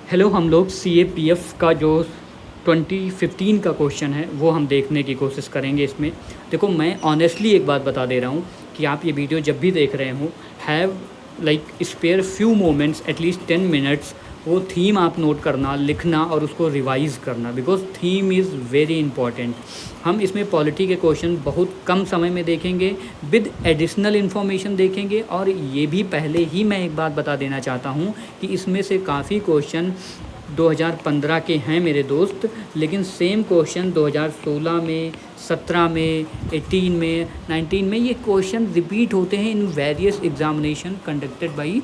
Hello, हम लोग CAPF का जो 2015 का क्वेश्चन है वो हम देखने की कोशिश करेंगे इसमें। देखो, मैं ऑनेस्टली एक बात बता दे रहा हूँ कि आप ये वीडियो जब भी देख रहे हो, have like spare few moments at least 10 minutes, वो थीम आप नोट करना, लिखना और उसको रिवाइज़ करना, because theme is very important. हम इसमें पॉलिटी के क्वेश्चन बहुत कम समय में देखेंगे, विद एडिशनल इन्फॉर्मेशन देखेंगे। और ये भी पहले ही मैं एक बात बता देना चाहता हूँ कि इसमें से काफ़ी क्वेश्चन 2015 के हैं मेरे दोस्त, लेकिन सेम क्वेश्चन 2016 में, 17 में, 18 में, 19 में ये क्वेश्चन रिपीट होते हैं in various examination conducted by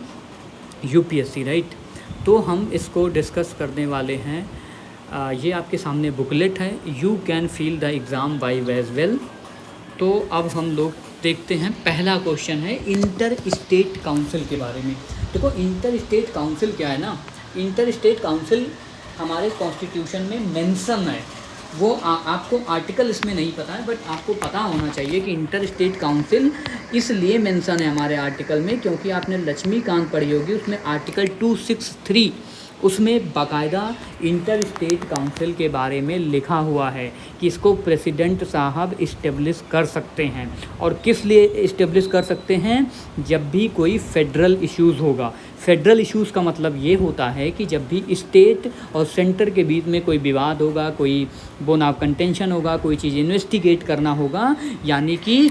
UPSC, right. तो हम इसको डिस्कस करने वाले हैं। ये आपके सामने बुकलेट है, you can feel the exam by as well. तो अब हम लोग देखते हैं, पहला क्वेश्चन है इंटर स्टेट काउंसिल के बारे में। देखो, इंटर स्टेट काउंसिल क्या है ना, इंटर स्टेट काउंसिल हमारे कॉन्स्टिट्यूशन में मेंशन है। वो आपको आर्टिकल इसमें नहीं पता है, बट आपको पता होना चाहिए कि इंटर स्टेट काउंसिल इसलिए मेंशन है हमारे आर्टिकल में क्योंकि आपने लक्ष्मीकांत पढ़ी होगी, उसमें आर्टिकल 263 उसमें बाकायदा इंटर स्टेट काउंसिल के बारे में लिखा हुआ है कि इसको प्रेसिडेंट साहब इस्टेब्लिश कर सकते हैं। और किस लिए इस्टेब्लिश कर सकते हैं? जब भी कोई फेडरल इश्यूज़ होगा। फेडरल इश्यूज़ का मतलब ये होता है कि जब भी स्टेट और सेंटर के बीच में कोई विवाद होगा, कोई बोन ऑफ कंटेंशन होगा, कोई चीज़ इन्वेस्टिगेट करना होगा, यानी कि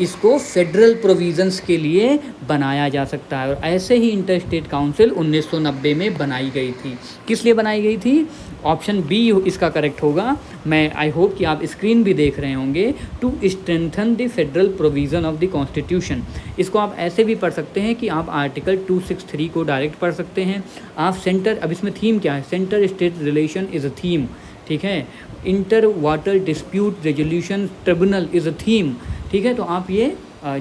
इसको फेडरल प्रोविज़न्स के लिए बनाया जा सकता है। और ऐसे ही इंटर स्टेट काउंसिल 1990 में बनाई गई थी। किस लिए बनाई गई थी? ऑप्शन बी इसका करेक्ट होगा। मैं आई होप कि आप स्क्रीन भी देख रहे होंगे, to strengthen the federal provision of the constitution. इसको आप ऐसे भी पढ़ सकते हैं कि आप आर्टिकल 263 को डायरेक्ट पढ़ सकते हैं। आप सेंटर, अब इसमें थीम क्या है? Centre state relation is a theme, ठीक है। Inter water dispute resolution tribunal is a theme, ठीक है। तो आप ये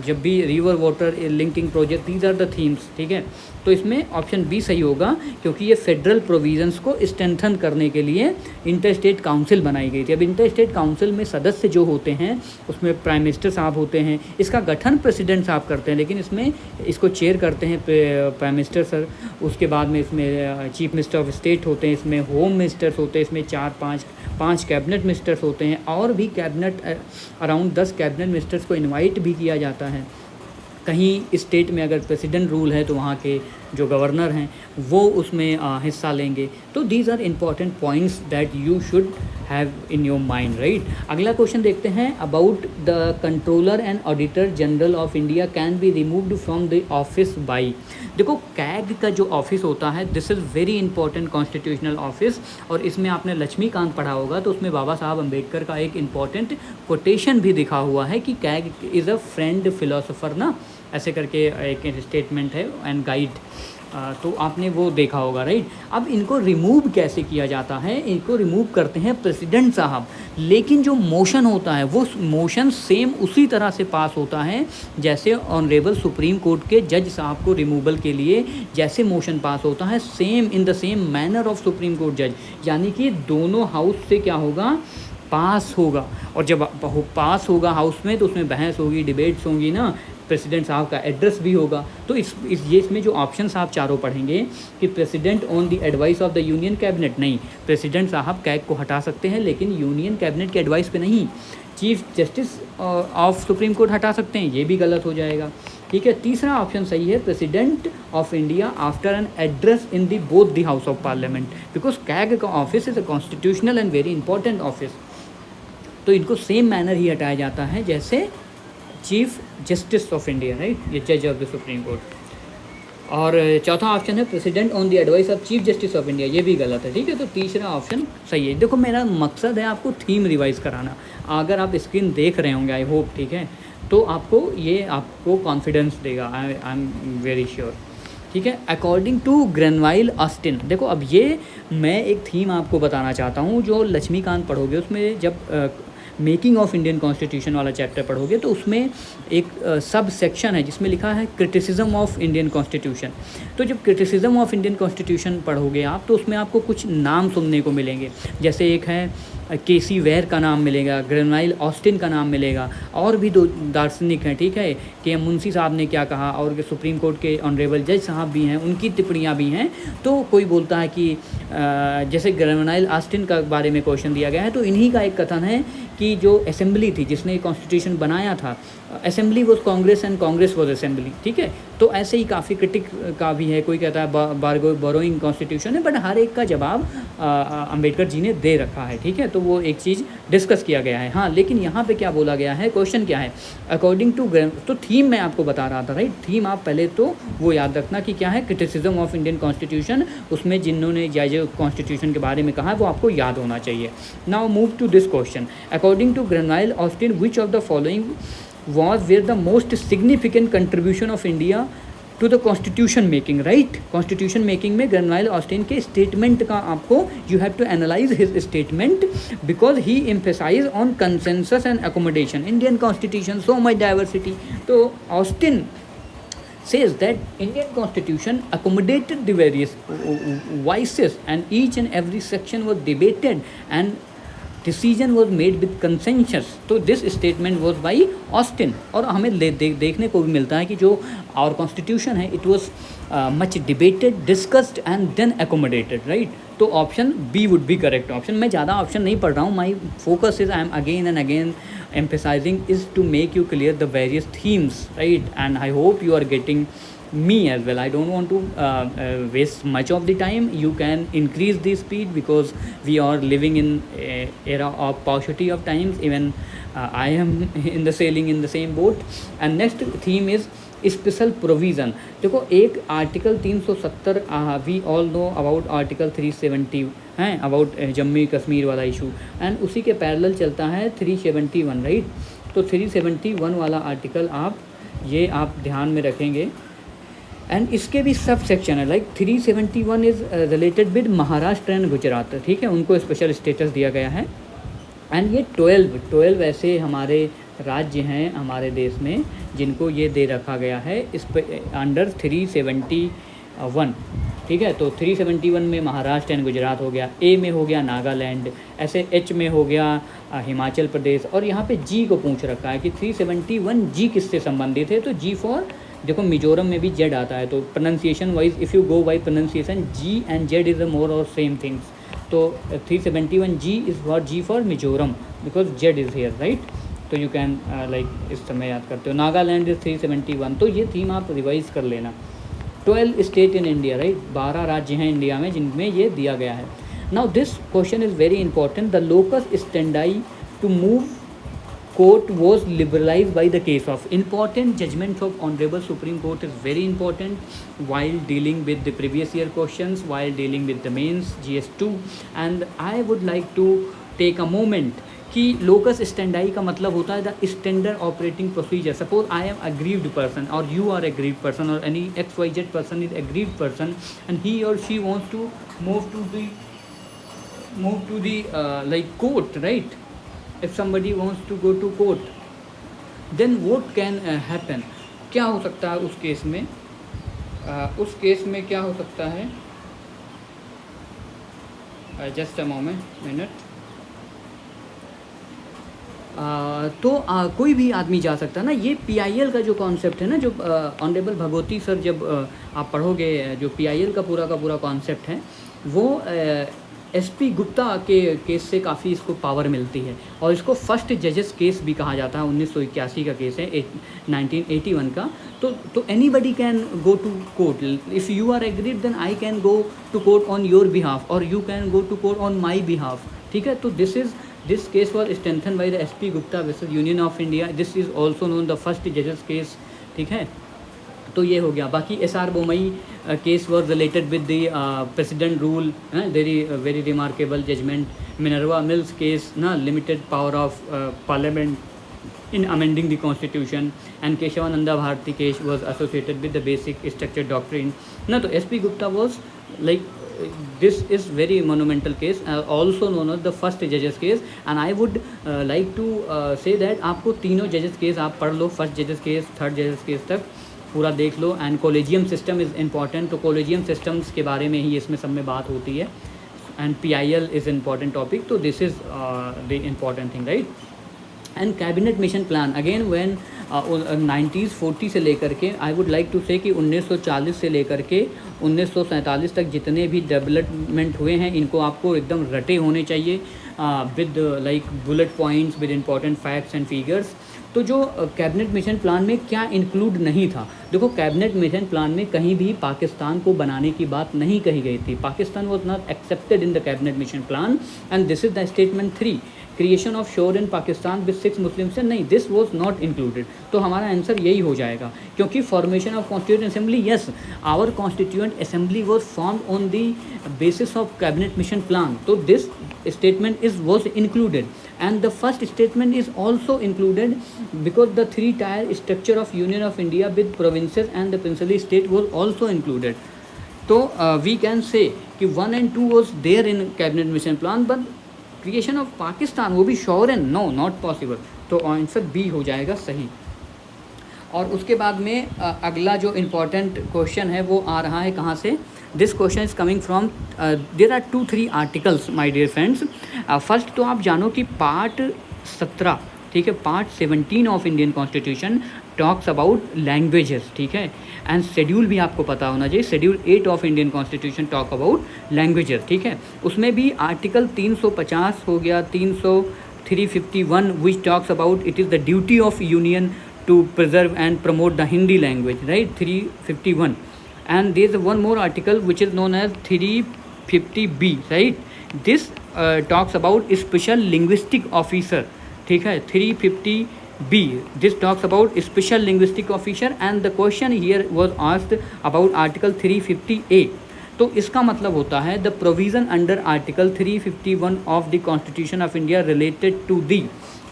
जब भी river water linking project, these are the themes, ठीक है। तो इसमें ऑप्शन बी सही होगा क्योंकि ये फेडरल प्रोविजंस को स्ट्रेंथन करने के लिए इंटर स्टेट काउंसिल बनाई गई थी। अब इंटर स्टेट काउंसिल में सदस्य जो होते हैं उसमें प्राइम मिनिस्टर साहब होते हैं। इसका गठन प्रेसिडेंट साहब करते हैं, लेकिन इसमें इसको चेयर करते हैं प्राइम मिनिस्टर सर। उसके बाद में इसमें चीफ मिनिस्टर ऑफ स्टेट होते हैं, इसमें होम मिनिस्टर्स होते हैं, इसमें 4-5 कैबिनेट मिनिस्टर्स होते हैं, और भी कैबिनेट अराउंड 10 कैबिनेट मिनिस्टर्स को इनवाइट भी किया जाता है। कहीं स्टेट में अगर प्रेसिडेंट रूल है तो वहाँ के जो गवर्नर हैं वो उसमें हिस्सा लेंगे। तो these are important points that you should have in your mind, right. अगला क्वेश्चन देखते हैं, about the controller and auditor general of India can be removed from the office by. देखो, कैग का जो ऑफिस होता है, this is very important constitutional office. और इसमें आपने लक्ष्मीकांत पढ़ा होगा, तो उसमें बाबा साहब अम्बेडकर का एक इम्पॉर्टेंट कोटेशन भी दिखा हुआ है कि CAG is a friend philosopher ना, ऐसे करके एक स्टेटमेंट है, एंड गाइड। तो आपने वो देखा होगा, राइट। अब इनको रिमूव कैसे किया जाता है? इनको रिमूव करते हैं प्रेसिडेंट साहब, लेकिन जो मोशन होता है वो मोशन सेम उसी तरह से पास होता है जैसे ऑनरेबल सुप्रीम कोर्ट के जज साहब को रिमूवल के लिए जैसे मोशन पास होता है, same in the same manner of supreme court जज। यानी कि दोनों हाउस से क्या होगा? पास होगा। और जब पास होगा हाउस में तो उसमें बहस होगी, डिबेट्स होंगी ना, प्रेसिडेंट साहब का एड्रेस भी होगा। तो इसमें जो ऑप्शन आप चारों पढ़ेंगे कि president on the advice of the union cabinet, नहीं, प्रेसिडेंट साहब कैग को हटा सकते हैं लेकिन यूनियन कैबिनेट के एडवाइस पे नहीं। Chief Justice of supreme court हटा सकते हैं, ये भी गलत हो जाएगा, ठीक है। तीसरा ऑप्शन सही है, President of India after an address in the both the House of Parliament, because CAG का office is a constitutional and very important office. तो इनको सेम मैनर ही हटाया जाता है जैसे Chief Justice of India, right, ये जज ऑफ द सुप्रीम कोर्ट। और चौथा ऑप्शन है president on the advice of chief Justice of India, ये भी गलत है, ठीक है। तो तीसरा ऑप्शन सही है। देखो, मेरा मकसद है आपको थीम रिवाइज कराना। अगर आप स्क्रीन देख रहे होंगे, आई होप, ठीक है, तो आपको कॉन्फिडेंस देगा, आई एम वेरी श्योर, ठीक है। अकॉर्डिंग टू ग्रेनवाइल ऑस्टिन, देखो अब ये मैं एक थीम आपको बताना चाहता हूँ। जो लक्ष्मीकांत पढ़ोगे उसमें जब मेकिंग ऑफ इंडियन कॉन्स्टिट्यूशन वाला चैप्टर पढ़ोगे तो उसमें एक सब सेक्शन है जिसमें लिखा है क्रिटिसिज्म ऑफ इंडियन कॉन्स्टिट्यूशन। तो जब क्रिटिसिज्म ऑफ इंडियन कॉन्स्टिट्यूशन पढ़ोगे आप तो उसमें आपको कुछ नाम सुनने को मिलेंगे। जैसे एक है केसी वेयर का नाम मिलेगा, ग्रेनवाइल ऑस्टिन का नाम मिलेगा, और भी 2 दार्शनिक हैं, ठीक है, के एम मुंशी साहब ने क्या कहा, और सुप्रीम कोर्ट के ऑनरेबल जज साहब भी हैं, उनकी टिप्पणियाँ भी हैं। तो कोई बोलता है कि जैसे ग्रेनवाइल ऑस्टिन का बारे में क्वेश्चन दिया गया है, तो इन्हीं का एक कथन है कि जो असेंबली थी जिसने कॉन्स्टिट्यूशन बनाया था, assembly was Congress and Congress was assembly, ठीक है। तो ऐसे ही काफ़ी क्रिटिक का भी है, कोई कहता है बोरोइंग कॉन्स्टिट्यूशन है, बट हर एक का जवाब अंबेडकर जी ने दे रखा है, ठीक है। तो वो एक चीज़ डिस्कस किया गया है। हाँ, लेकिन यहाँ पे क्या बोला गया है, क्वेश्चन क्या है, अकॉर्डिंग टू तो थीम मैं आपको बता रहा था, राइट। थीम आप पहले तो वो याद रखना कि क्या है, क्रिटिसिज्म ऑफ इंडियन कॉन्स्टिट्यूशन, उसमें जिन्होंने जो कॉन्स्टिट्यूशन के बारे में कहा है वो आपको याद होना चाहिए। Now move to this question, according to Granville Austin which of the following was where the most significant contribution of India to the constitution making, right? constitution making में ग्रेनवाइल ऑस्टिन के स्टेटमेंट का आपको you have to analyze his statement because he emphasized on consensus and accommodation. Indian constitution so much diversity. तो Austin says that Indian constitution accommodated the various voices and each and every section was debated and decision was made with consensus. तो this statement was by Austin. और हमें देखने को भी मिलता है कि जो आवर कॉन्स्टिट्यूशन है it was much debated, discussed and then accommodated, right. तो option B would be correct option. मैं ज़्यादा ऑप्शन नहीं पढ़ रहा हूँ, my focus is I am again and again emphasizing is to make you clear the various themes, right? And I hope you are getting me as well. I don't want to waste much of the time. You can increase the speed because we are living in a era of paucity of times. Even I am in the sailing in the same boat. And next theme is special provision. देखो एक article 370 we all know about article 370 हैं about Jammu Kashmir वाला issue, and उसी के parallel चलता है 371, right. तो 371 वाला आर्टिकल आप ध्यान में रखेंगे, एंड इसके भी सब सेक्शन है, like 371 is related with Maharashtra and Gujarat, ठीक है, उनको स्पेशल स्टेटस दिया गया है। एंड ये 12 ऐसे हमारे राज्य हैं हमारे देश में जिनको ये दे रखा गया है इस पर अंडर 371, ठीक है। तो 371 में महाराष्ट्र एंड गुजरात हो गया, ए में हो गया नागालैंड, ऐसे एच में हो गया हिमाचल प्रदेश, और यहाँ पे जी को पूछ रखा है कि 371 जी किससे संबंधित है। तो जी फॉर, देखो मिजोरम में भी जेड आता है, तो pronunciation wise if you go by pronunciation G and Z is a more or same things. तो 371 G is for G for Mizoram because Z is here, right. So you can like इस समय याद करते हो। Nagaland is 371। तो ये theme आप revise कर लेना। 12 स्टेट इन इंडिया, राइट, 12 राज्य हैं इंडिया में जिनमें ये दिया गया है। Now this question is very important. The locus standi to move court was liberalized by the case of important judgments of honorable supreme court is very important while dealing with the previous year questions, while dealing with the mains GS2, and I would like to take a moment कि locus standi का मतलब होता है the standard operating procedure. Suppose I am aggrieved person और you are aggrieved person और any XYZ person is aggrieved person and he और she wants to move to the like court, right? If somebody wants to go to court, then what can happen? क्या हो सकता है उस case में? उस case में क्या हो सकता है? Just a minute. तो कोई भी आदमी जा सकता है ना। ये PIL का जो कॉन्सेप्ट है ना, जो ऑनरेबल भगवती सर जब आप पढ़ोगे, जो PIL का पूरा कॉन्सेप्ट है वो SP गुप्ता के केस से काफ़ी इसको पावर मिलती है, और इसको फर्स्ट जजेस केस भी कहा जाता है। 1981 का केस है, 1981 का। तो anybody can go to court. If you are agreed then I can go to court on your behalf और you can go to court on my behalf, ठीक है। तो this case was strengthen by the SP Gupta versus Union of India. This is also known the first जजेस case, ठीक है। तो ये हो गया। बाकी SR Bommai case was related with the president rule, very remarkable judgement. Minerva mills case ना, limited power of parliament in amending the constitution, and Keshavananda Bharati case was associated with the basic structure doctrine ना। तो SP Gupta was like this is very monumental case, also known as the first judges case, and I would like to say that आपको तीनों जजेस case आप पढ़ लो, first जजेस case, third जजेस केस तक पूरा देख लो। And collegium system is important. तो कोलेजियम सिस्टम्स के बारे में ही इसमें सब में बात होती है। and PIL is important topic. So this is the important thing, right? And cabinet mission plan again when 1940 से लेकर के आई वुड लाइक टू से कि 1940 से लेकर के 1947 तक जितने भी डेवलपमेंट हुए हैं इनको आपको एकदम रटे होने चाहिए with like bullet points with important facts and figures. तो जो कैबिनेट मिशन प्लान में क्या इंक्लूड नहीं था, देखो कैबिनेट मिशन प्लान में कहीं भी पाकिस्तान को बनाने की बात नहीं कही गई थी। Pakistan was not accepted in the cabinet mission plan and this is the statement 3 creation of sure in Pakistan with 6 मुस्लिम से नहीं, दिस वॉज नॉट इंक्लूडेड। तो हमारा आंसर यही हो जाएगा क्योंकि formation of constituent assembly, yes our constituent assembly was formed on the basis of cabinet mission plan. तो this statement is was included and the first statement is also included because the 3-tier structure of Union of India with provinces and the princely state was also included. So we can say कि 1 and 2 was there in cabinet mission plan but creation of Pakistan वो भी sure and no not possible। तो answer B हो जाएगा सही। और उसके बाद में अगला जो इम्पोर्टेंट क्वेश्चन है वो आ रहा है कहाँ से। This question is coming from there are 2-3 articles my dear friends. First तो आप जानो कि पार्ट 17, ठीक है, part 17 of Indian constitution talks about languages, ठीक है, एंड शेड्यूल भी आपको पता होना चाहिए। Schedule 8 of Indian constitution talk about languages, ठीक है। उसमें भी आर्टिकल 350 हो गया, 351 which talks about it is the duty of union to preserve and promote the Hindi language, right? 351 and there is one more article which is known as 350B, right? This talks about special linguistic officer, ठीक है, 350B this talks about special linguistic officer and the question here was asked about article 350A। तो इसका मतलब होता है the provision under article 351 of the constitution of India related to the.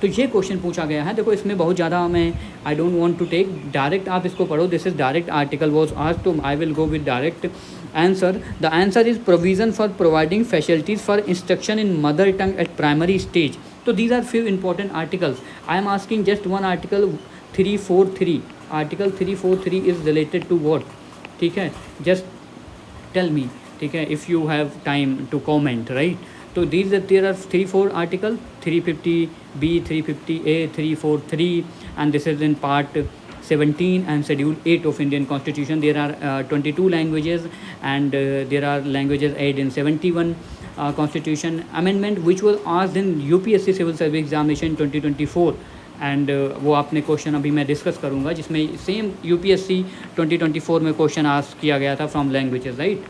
तो ये question पूछा गया है। देखो इसमें बहुत ज़्यादा मैं I don't want to take direct, आप इसको पढ़ो, this is direct article was asked, तो I will go with direct answer. The answer is provision for providing facilities for instruction in mother tongue at primary stage. तो these are few important articles. I am asking just one article 343, article 343 is related to what, ठीक है, just tell me, ठीक है, if you have time to comment, right. तो these there are 3-4 article, 350B, 350A, 343 and this is in part 17 and schedule 8 of Indian Constitution. There are 22 languages and there are languages added in 71 Constitution amendment which was asked in UPSC Civil Service Examination 2024 and वो आपने question अभी मैं discuss करूँगा जिसमें same UPSC 2024 में question ask किया गया था from languages, right.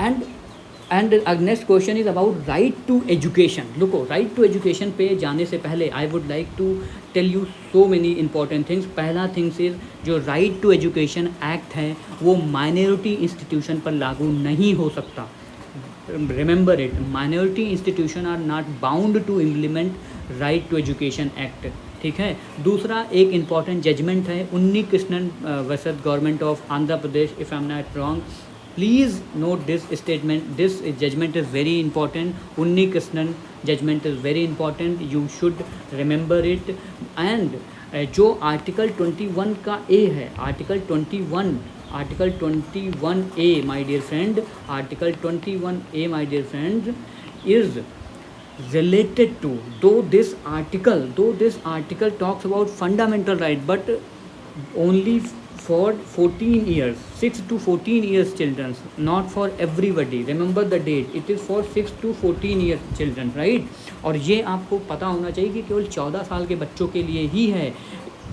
And next question is about right to education. लुको राइट टू एजुकेशन पे जाने से पहले I would like to tell you so many important things. पहला थिंग्स इज जो राइट टू एजुकेशन एक्ट है वो माइनॉरिटी इंस्टीट्यूशन पर लागू नहीं हो सकता। Remember it, minority institution are not bound to implement right to education act, ठीक है। दूसरा एक इम्पॉर्टेंट जजमेंट है उन्नी Krishnan versus government of Andhra Pradesh, if I am not wrong, please note this statement, this judgment is very important, Unni Krishnan judgment is very important, you should remember it। and जो article 21 का A है, article 21A my dear friend, article 21A my dear friend is related to, though this article talks about fundamental right but only for 14 years, 6 to 14 years children, not for everybody, remember the date, it is for 6 to 14 years children, right। और ये आपको पता होना चाहिए कि केवल 14 साल के बच्चों के लिए ही है।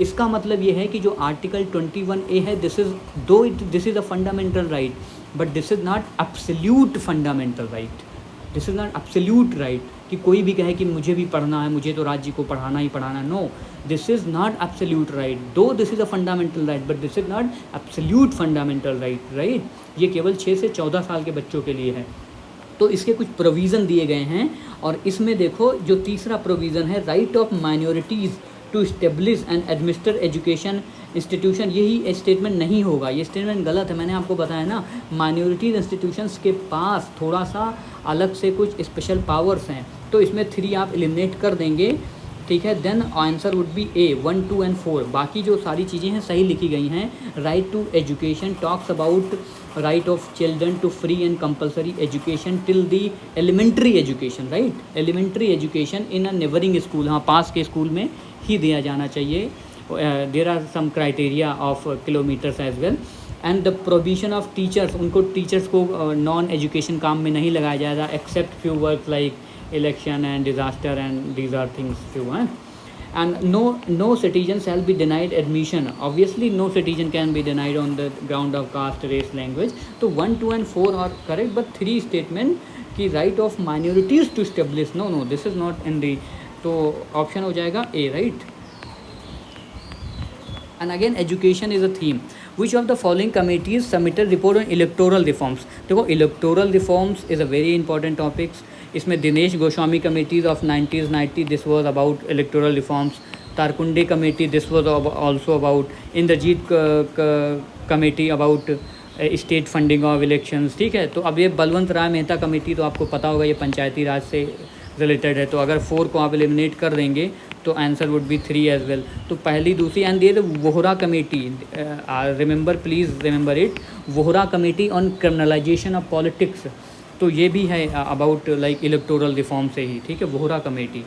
इसका मतलब ये है कि जो आर्टिकल 21A है, this is a fundamental right but this is not absolute fundamental right, this is not absolute right कि कोई भी कहे कि मुझे भी पढ़ना है, मुझे तो राज्य को पढ़ाना ही पढ़ाना, no, this is not absolute right, though this is a fundamental right but this is not absolute fundamental right, right. ये केवल 6 से 14 साल के बच्चों के लिए है। तो इसके कुछ प्रोविज़न दिए गए हैं और इसमें देखो जो तीसरा प्रोविज़न है right of minorities to establish and administer education institution, यही स्टेटमेंट नहीं होगा, ये स्टेटमेंट गलत है। मैंने आपको बताया ना, माइनॉरिटीज़ इंस्टीट्यूशंस के पास थोड़ा सा अलग से कुछ स्पेशल पावर्स हैं, तो इसमें 3 आप एलिमिनेट कर देंगे, ठीक है। Then answer would be A 1, 2 and 4। बाकी जो सारी चीज़ें हैं सही लिखी गई हैं। Right to education talks about right of children to free and compulsory education till the elementary education, right? Elementary education in a neighboring school, हाँ पास के स्कूल में ही दिया जाना चाहिए. There are some criteria of kilometers as well. And the provision of teachers, उनको teachers को non education काम में नहीं लगाया जाएगा except few work like election and disaster and these are things few हैं. And no citizen shall be denied admission. Obviously no citizen can be denied on the ground of caste, race, language. So 1, 2 and 4 are correct, but 3 statement की right of minorities to establish, no this is not in the, तो option हो जाएगा A, right? And again education is a theme. Which of the following committees submitted report on electoral reforms? देखो electoral reforms is a very important topics. इसमें Dinesh Goswami committees of 1990, this was about electoral reforms. Tarkunde committee, this was also about. Indrajit committee about state funding of elections. ठीक है, तो अब ये Balwant Rai Mehta committee तो आपको पता होगा ये पंचायती राज से रिलेटेड है. तो अगर 4 को आप एलिमिनेट कर देंगे तो answer would be 3 as well. तो पहली, दूसरी. And there Vohra committee, remember, please remember it, Vohra committee on criminalisation of politics. तो ये भी है अबाउट लाइक इलेक्टोरल रिफॉर्म से ही. ठीक है, वोहरा कमेटी.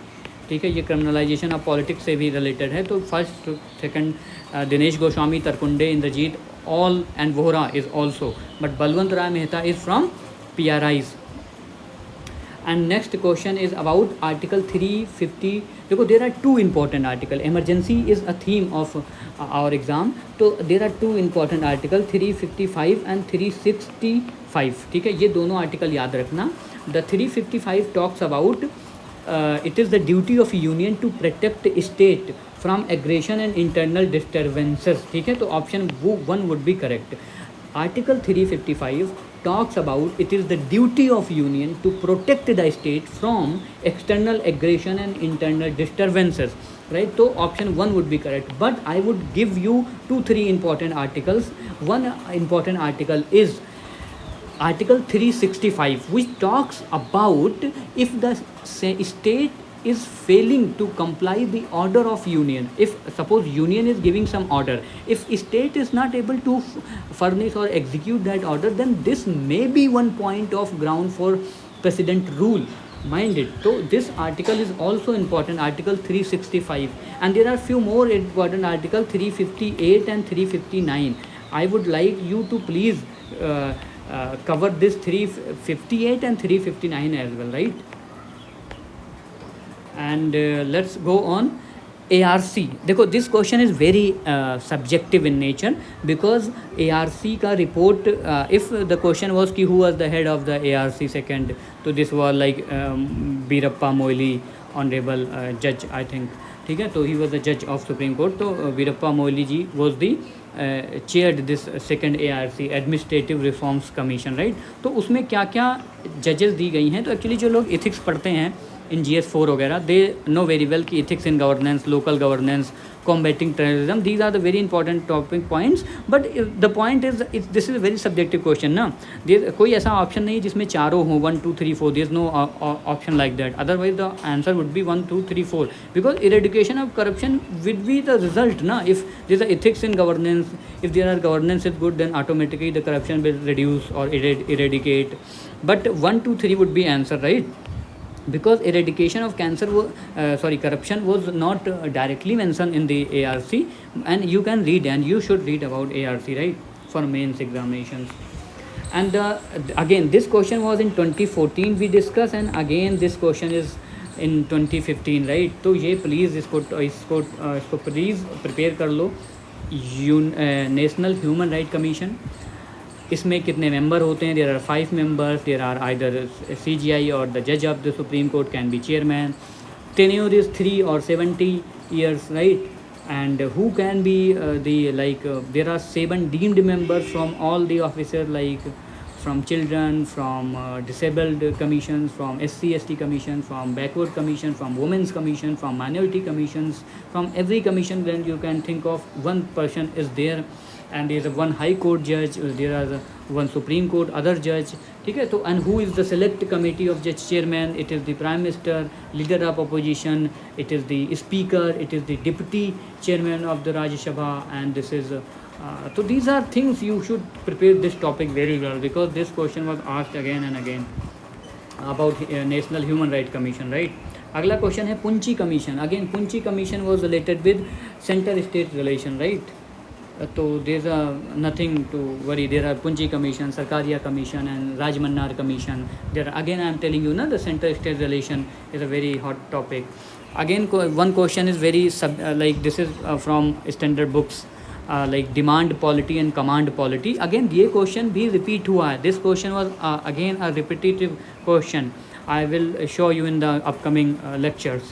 ठीक है, ये क्रिमिनलाइजेशन ऑफ पॉलिटिक्स से भी रिलेटेड है. तो first, second Dinesh Goswami, Tarkunde, Indrajit, all and Vohra is also, but Balwant Rai Mehta is from PRIs. And next question is about article 350. देखो there are 2 important article. Emergency is a theme of our exam. तो there are 2 important article, 355 and 365. ठीक है, ये दोनों article याद रखना. The 355 talks about it is the duty of union to protect state from aggression and internal disturbances. ठीक है, तो option 1 would be correct. Article 355 talks about it is the duty of union to protect the state from external aggression and internal disturbances, right? So option 1 would be correct, but I would give you 2-3 important articles. One important article is article 365, which talks about if the state is failing to comply the order of union. If suppose union is giving some order, if state is not able to furnish or execute that order, then this may be one point of ground for precedent rule. Mind it. So this article is also important, article 365, and there are few more important article 358 and 359. I would like you to please cover this 358 and 359 as well, right? And let's go on ARC. देखो this question is very subjective in nature, because ARC का report, if the question was कि who was the head of the ARC second, तो this was like Birappa Moily, honorable judge I think. ठीक है, तो he was the judge of Supreme Court. तो Birappa Moily ji was the chaired this second ARC, Administrative Reforms Commission, right? तो उसमें क्या क्या जजेस दी गई हैं. तो एक्चुअली जो लोग इथिक्स पढ़ते हैं इन GS4 वगैरह, दे नो वेरी वेल कि ethics in governance, local governance, combating terrorism, these are the very important topic points. But the point is this is a very subjective question ना. कोई ऐसा option नहीं जिसमें चारों हो 1, 2, 3, 4. there is no option like that. Otherwise the answer would be 1, 2, 3, 4, because eradication of corruption will be the result ना. If there is ethics in governance, if there are governance is good, then automatically the corruption will reduce or eradicate. But 1, 2, 3 would be answer, right? Because eradication of corruption was not directly mentioned in the ARC, and you can read and you should read about ARC, right, for mains examinations. And again this question was in 2014 we discussed, and again this question is in 2015, right? तो ये please इसको please prepare कर लो. National human right commission, इसमें कितने member होते हैं? There are 5 members. There are either CGI और द जज of the supreme court can be chairman. Tenure is 3 or 70 years, right? And who can be there are 7 deemed members from all the officers, like from children, from disabled commissions, from SC/ST commission, from backward commission, from women's commission, from minority commissions, from every commission when you can think of, one person is there. And there is one high court judge, there are one supreme court other judge. ठीक है, तो and who is the select committee of judge chairman? It is the prime minister, leader of opposition, it is the speaker, it is the deputy chairman of the Rajya Sabha, and this is So these are things you should prepare this topic very well, because this question was asked again and again about National Human Rights Commission, right? अगला question है Punchhi commission. Again Punchhi commission was related with centre state relation, right? तो there are nothing to worry. There are Punchhi commission, Sarkaria commission and Rajamannar commission. There again I am telling you ना, the centre state relation is a very hot topic. Again one question is very like this is from standard books, like demand polity and command polity. Again ये क्वेश्चन भी repeat हुआ है. This question was again a repetitive question. I will show you in the upcoming lectures.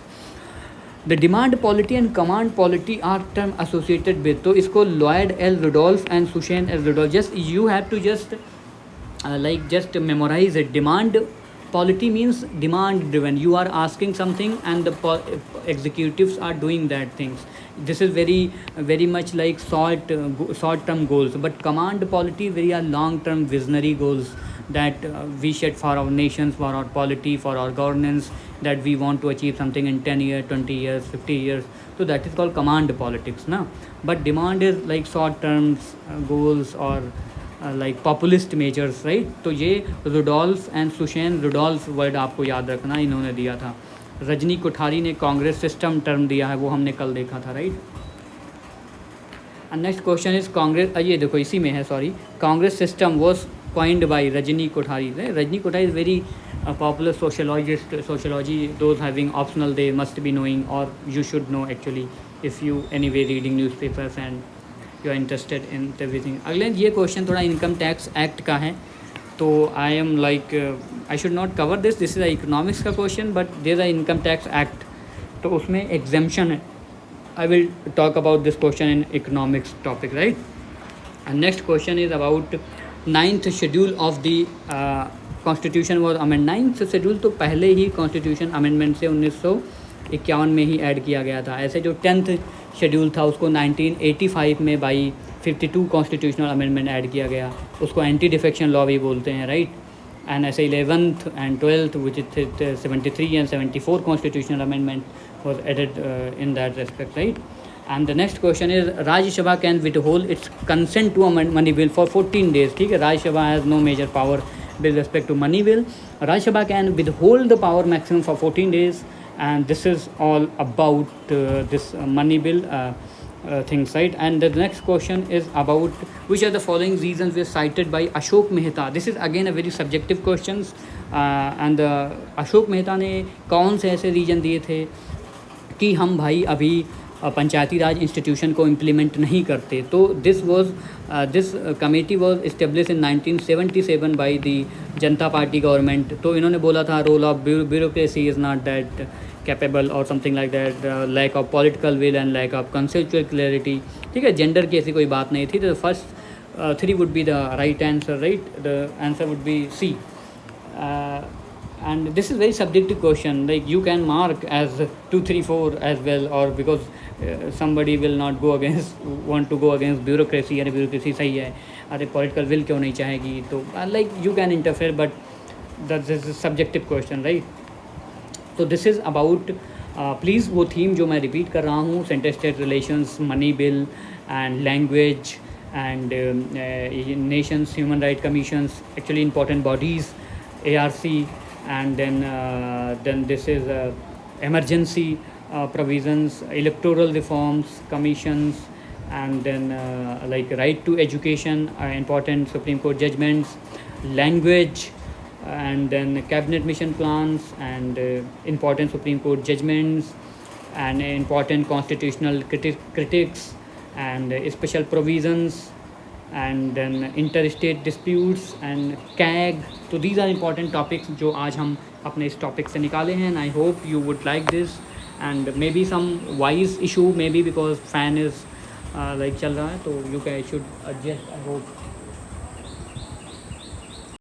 The demand polity and command polity are term associated with. तो इसको Lloyd L. Rudolph and Sushain L. Rudolph, just you have to just just memorize it. Demand polity means demand driven. You are asking something and the executives are doing that things. This is very much like short term goals, but command polity very are long term visionary goals that we set for our nations, for our polity, for our governance, that we want to achieve something in 10 years, 20 years, 50 years. So that is called command politics now. But demand is like short terms goals or like populist measures, right? तो ये Rudolf and सुशैन Rudolf word आपको याद रखना, इन्होंने दिया था. रजनी कोठारी ने Congress system term दिया है, वो हमने कल देखा था, right? Next question is Congress, ये देखो इसी में है, sorry. Congress system was coined by Rajni Kothari. Rajni Kothari is very popular sociologist. Sociology, those having optional, they must be knowing, or you should know actually if you anyway reading newspapers and you are interested in everything. अगले ये question थोड़ा income tax act का है, तो I am like I should not cover this. This is economics का question, but there a income tax act, तो उसमें exemption है. I will talk about this question in economics topic, right? And next question is about ninth schedule of the constitution was amend. Ninth schedule तो पहले ही constitution amendment से 1951 में ही add किया गया था. ऐसे जो 10th शेड्यूल था उसको 1985 में बाई 52 कॉन्स्टिट्यूशनल अमेंडमेंट ऐड किया गया. उसको एंटी डिफेक्शन लॉ भी बोलते हैं, राइट? एंड ऐसे 11th and 12th which is 73 and 74 constitutional amendment was added in that respect, right? And the next question is Rajya Sabha can withhold its consent to a money bill for 14 days. ठीक है, Rajya Sabha has no major power with respect to money bill. Rajya Sabha can withhold the power maximum for 14 days, and this is all about this money bill things, right? And the next question is about which are the following reasons were cited by Ashok Mehta. This is again a very subjective questions, and Ashok Mehta ने कौन से ऐसे reason दिए थे कि हम भाई अभी पंचायती राज इंस्टीट्यूशन को इम्प्लीमेंट नहीं करते. तो this committee was establish in 1977 by the Janata party government. तो इन्होंने बोला था role of bureaucracy is not that capable और something like that, lack of political will and lack of conceptual clarity. ठीक है, जेंडर की ऐसी कोई बात नहीं थी. तो first 3 would be the right answer, right? The answer would be C. And this is very subjective question, like you can mark as 2, 3, 4 as well, or because somebody will not go against, want to go against bureaucracy. अरे bureaucracy सही है, अरे political will क्यों नहीं चाहेगी, तो like you can interfere, but that is a subjective question, right? So this is about please वो theme जो मैं repeat कर रहा हूँ, center state relations, money bill and language and nations human rights commissions, actually important bodies, ARC, and then this is emergency provisions, electoral reforms, commissions, and then like right to education, important Supreme Court judgments, language, and then cabinet mission plans, and important Supreme Court judgments, and important constitutional critics, and special provisions, and then interstate disputes and CAG. तो these are important topics जो आज हम अपने इस topic से निकाले हैं. And I hope you would like this, and maybe some voice issue maybe because fan is like चल रहा है, तो you guys should adjust. I hope